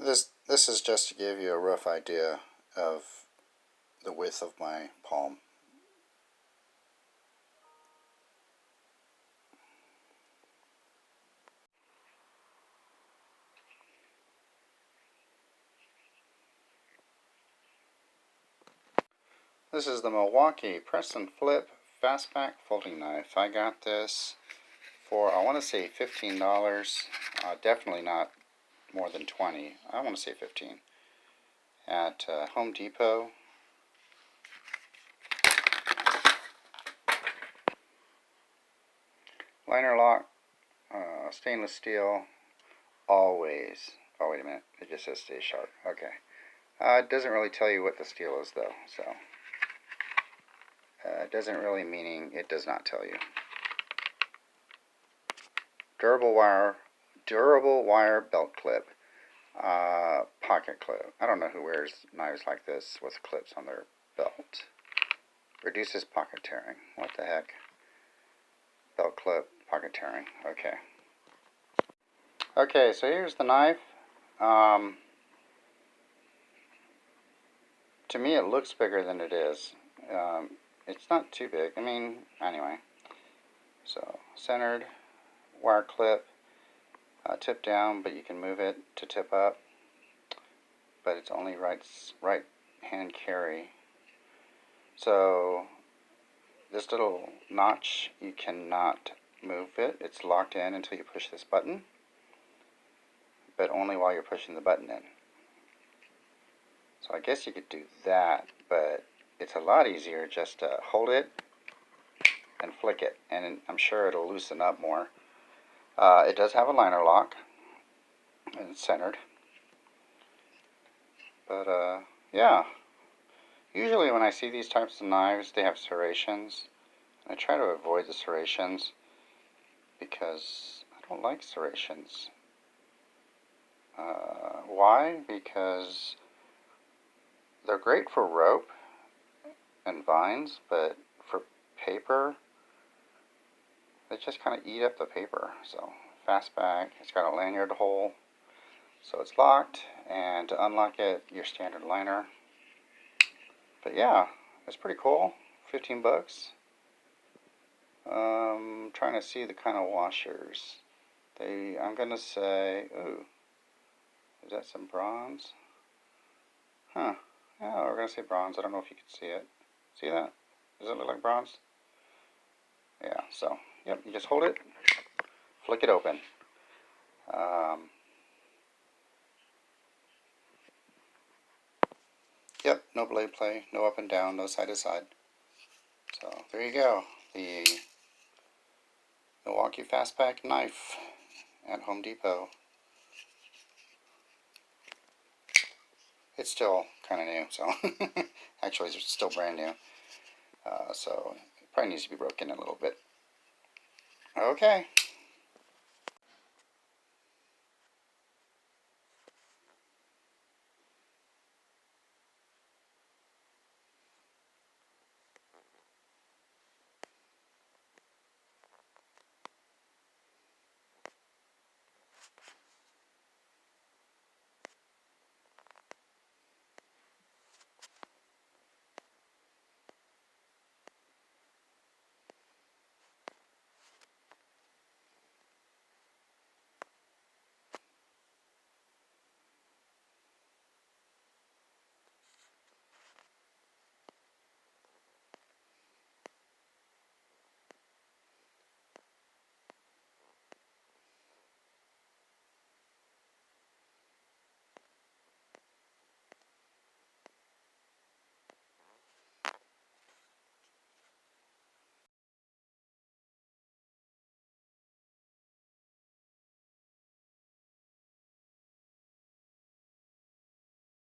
This is just to give you a rough idea of the width of my palm. This is the Milwaukee press and flip Fastback folding knife. I got this for, I want to say $15. Definitely not more than 20. I want to say 15 at Home Depot. Liner lock, stainless steel, always. Oh, wait a minute. It just says stay sharp. Okay. It doesn't really tell you what the steel is, though. So, it doesn't really meaning it does not tell you. Durable wire belt clip. Pocket clip. I don't know who wears knives like this with clips on their belt. Reduces pocket tearing. What the heck? Belt clip, pocket tearing. Okay. Okay, so here's the knife. To me it looks bigger than it is. It's not too big. I mean, anyway. So, centered, wire clip, tip down, but you can move it to tip up. But it's only right hand carry. So, this little notch, you cannot move it. It's locked in until you push this button, but only while you're pushing the button in. So I guess you could do that, but it's a lot easier just to hold it and flick it, and I'm sure it'll loosen up more. It does have a liner lock, and it's centered. But yeah, usually when I see these types of knives, they have serrations. I try to avoid the serrations because I don't like serrations. Why? Because they're great for rope and vines, but for paper, they just kind of eat up the paper. So, Fastback, it's got a lanyard hole, so it's locked, and to unlock it, your standard liner. But yeah, it's pretty cool. 15 bucks. Trying to see the kind of washers. I'm gonna say, ooh, is that some bronze? Huh. Yeah, we're gonna say bronze. I don't know if you can see it. See that? Does it look like bronze? Yeah, so, yep, you just hold it, flick it open. Yep, no blade play, no up and down, no side to side. So, there you go. The Milwaukee Fastback knife at Home Depot. It's still kind of new, so actually it's still brand new. So it probably needs to be broken in a little bit. Okay.